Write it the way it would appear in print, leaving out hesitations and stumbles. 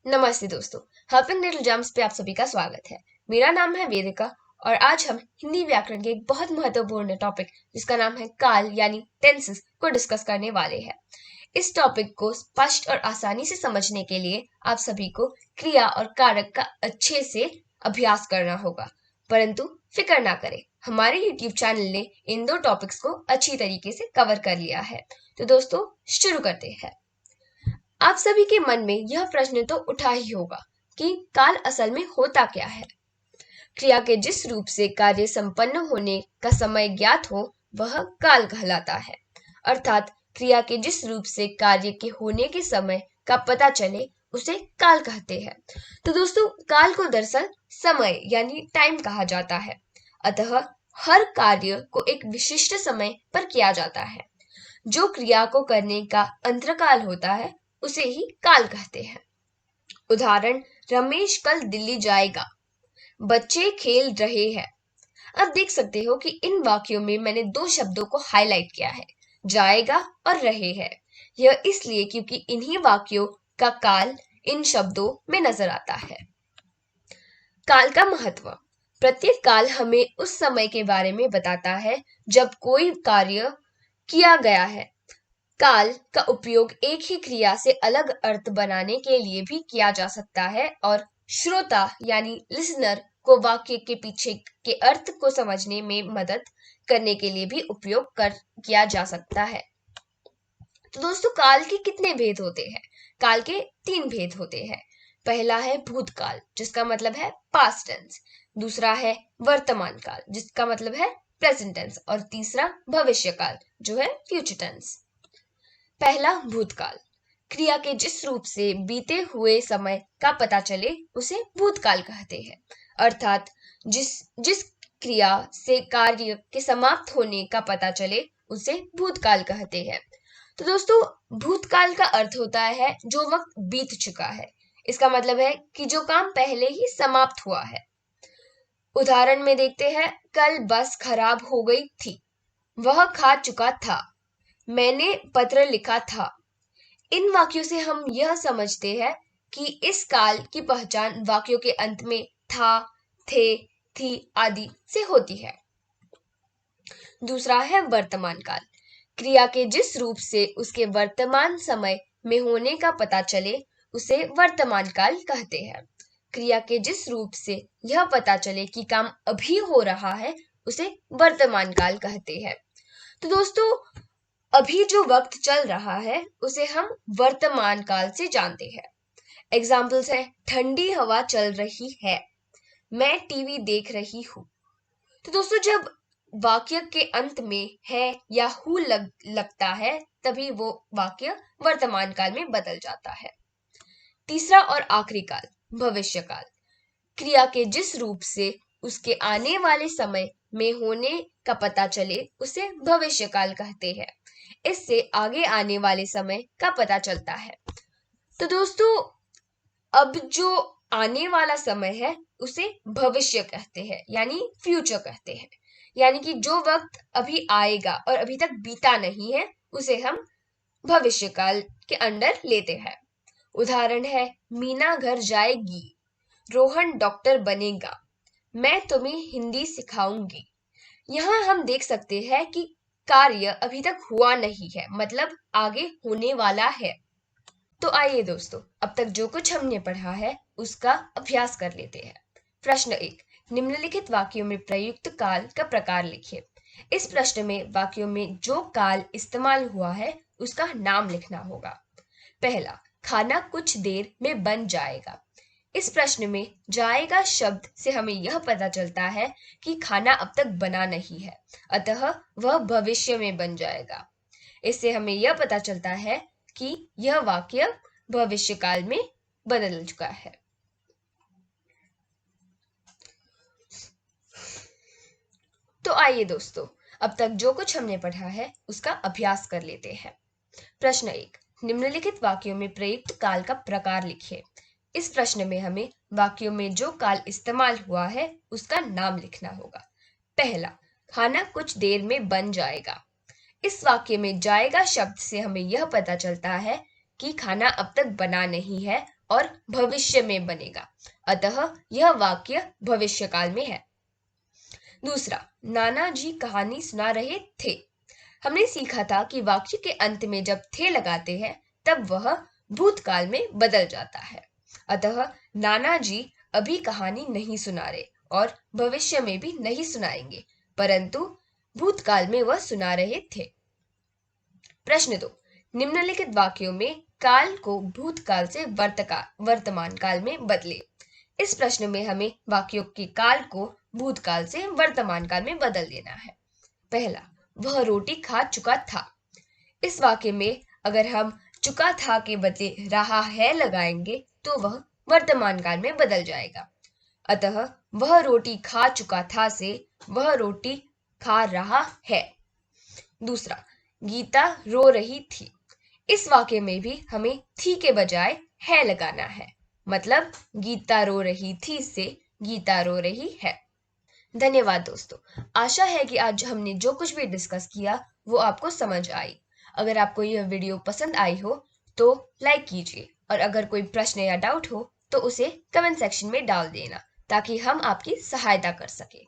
नमस्ते दोस्तों, हर्पिंग little jumps पे आप सभी का स्वागत है। मेरा नाम है वेदिका और आज हम हिंदी व्याकरण के एक बहुत महत्वपूर्ण टॉपिक जिसका नाम है काल यानी टेंसेस को डिस्कस करने वाले हैं। इस टॉपिक को स्पष्ट और आसानी से समझने के लिए आप सभी को क्रिया और कारक का अच्छे से अभ्यास करना होगा, परंतु फिक्र ना करें, हमारे YouTube चैनल ने इन दो टॉपिक्स को अच्छी तरीके से कवर कर लिया है। तो दोस्तों शुरू करते हैं। आप सभी के मन में यह प्रश्न तो उठा ही होगा कि काल असल में होता क्या है। क्रिया के जिस रूप से कार्य संपन्न होने का समय ज्ञात हो वह काल कहलाता है। अर्थात क्रिया के जिस रूप से कार्य के होने के समय का पता चले उसे काल कहते हैं। तो दोस्तों काल को दरअसल समय यानी टाइम कहा जाता है। अतः हर कार्य को एक विशिष्ट समय पर किया जाता है। जो क्रिया को करने का अंतरकाल होता है उसे ही काल कहते हैं। उदाहरण, रमेश कल दिल्ली जाएगा, बच्चे खेल रहे हैं। अब देख सकते हो कि इन वाक्यों में मैंने दो शब्दों को हाईलाइट किया है, जाएगा और रहे हैं। यह इसलिए क्योंकि इन्हीं वाक्यों का काल इन शब्दों में नजर आता है। काल का महत्व। प्रत्येक काल हमें उस समय के बारे में बताता है जब कोई कार्य किया गया है। काल का उपयोग एक ही क्रिया से अलग अर्थ बनाने के लिए भी किया जा सकता है और श्रोता यानी लिसनर को वाक्य के पीछे के अर्थ को समझने में मदद करने के लिए भी उपयोग किया जा सकता है। तो दोस्तों काल के कितने भेद होते हैं? काल के 3 भेद होते हैं। पहला है भूतकाल जिसका मतलब है पास्ट टेंस, दूसरा है वर्तमान काल जिसका मतलब है प्रेजेंट टेंस और तीसरा भविष्य काल जो है फ्यूचर टेंस। पहला भूतकाल। क्रिया के जिस रूप से बीते हुए समय का पता चले उसे भूतकाल कहते हैं। अर्थात जिस जिस क्रिया से कार्य के समाप्त होने का पता चले उसे भूतकाल कहते हैं। तो दोस्तों भूतकाल का अर्थ होता है जो वक्त बीत चुका है। इसका मतलब है कि जो काम पहले ही समाप्त हुआ है। उदाहरण में देखते हैं, कल बस खराब हो गई थी, वह खा चुका था, मैंने पत्र लिखा था। इन वाक्यों से हम यह समझते हैं कि इस काल की पहचान वाक्यों के अंत में था, थे, थी आदि से होती है। दूसरा है वर्तमान काल। क्रिया के जिस रूप से उसके वर्तमान समय में होने का पता चले उसे वर्तमान काल कहते हैं। क्रिया के जिस रूप से यह पता चले कि काम अभी हो रहा है उसे वर्तमान काल कहते हैं। तो दोस्तों अभी जो वक्त चल रहा है उसे हम वर्तमान काल से जानते हैं। एग्जाम्पल्स है, ठंडी हवा चल रही है, मैं टीवी देख रही हूँ। तो दोस्तों जब वाक्य के अंत में है या हु लगता है तभी वो वाक्य वर्तमान काल में बदल जाता है। तीसरा और आखिरी काल भविष्य काल। क्रिया के जिस रूप से उसके आने वाले समय में होने का पता चले उसे भविष्य काल कहते हैं। इससे आगे आने वाले समय का पता चलता है। तो दोस्तों अब जो आने वाला समय है उसे भविष्य कहते हैं यानी फ्यूचर कहते हैं। यानी कि जो वक्त अभी आएगा और अभी तक बीता नहीं है उसे हम भविष्य काल के अंडर लेते हैं। उदाहरण है, मीना घर जाएगी, रोहन डॉक्टर बनेगा, मैं तुम्हें हिंदी सिखाऊंगी। यहाँ हम देख सकते हैं कि कार्य अभी तक हुआ नहीं है, मतलब आगे होने वाला है। तो आइए दोस्तों अब तक जो कुछ हमने पढ़ा है उसका अभ्यास कर लेते हैं। प्रश्न 1, निम्नलिखित वाक्यों में प्रयुक्त काल का प्रकार लिखिए। इस प्रश्न में वाक्यों में जो काल इस्तेमाल हुआ है उसका नाम लिखना होगा। पहला, खाना कुछ देर में बन जाएगा। इस प्रश्न में जाएगा शब्द से हमें यह पता चलता है कि खाना अब तक बना नहीं है, अतः वह भविष्य में बन जाएगा। इससे हमें यह पता चलता है कि यह वाक्य भविष्य काल में बदल चुका है। तो आइए दोस्तों अब तक जो कुछ हमने पढ़ा है उसका अभ्यास कर लेते हैं। प्रश्न 1, निम्नलिखित वाक्यों में प्रयुक्त काल का प्रकार लिखिए। इस प्रश्न में हमें वाक्यों में जो काल इस्तेमाल हुआ है उसका नाम लिखना होगा। पहला, खाना कुछ देर में बन जाएगा। इस वाक्य में जाएगा शब्द से हमें यह पता चलता है कि खाना अब तक बना नहीं है और भविष्य में बनेगा, अतः यह वाक्य भविष्य काल में है। दूसरा, नाना जी कहानी सुना रहे थे। हमने सीखा था कि वाक्य के अंत में जब थे लगाते हैं तब वह भूतकाल में बदल जाता है, अतः नाना जी अभी कहानी नहीं सुना रहे और भविष्य में भी नहीं सुनाएंगे, परंतु भूतकाल में वह सुना रहे थे। प्रश्न 2, निम्नलिखित वाक्यों में काल को भूतकाल से वर्तमान काल में बदले। इस प्रश्न में हमें वाक्यों के काल को भूतकाल से वर्तमान काल में बदल देना है। पहला, वह रोटी खा चुका था। इस वाक्य में अगर हम चुका था के बदले रहा है लगाएंगे तो वह वर्तमान काल में बदल जाएगा, अतः वह रोटी खा चुका था से वह रोटी खा रहा है। दूसरा, गीता रो रही थी। इस वाक्य में भी हमें थी के बजाय है लगाना है, मतलब गीता रो रही थी से गीता रो रही है। धन्यवाद दोस्तों, आशा है कि आज हमने जो कुछ भी डिस्कस किया वो आपको समझ आई। अगर आपको यह वीडियो पसंद आई हो तो लाइक कीजिए और अगर कोई प्रश्न या डाउट हो तो उसे कमेंट सेक्शन में डाल देना ताकि हम आपकी सहायता कर सकें।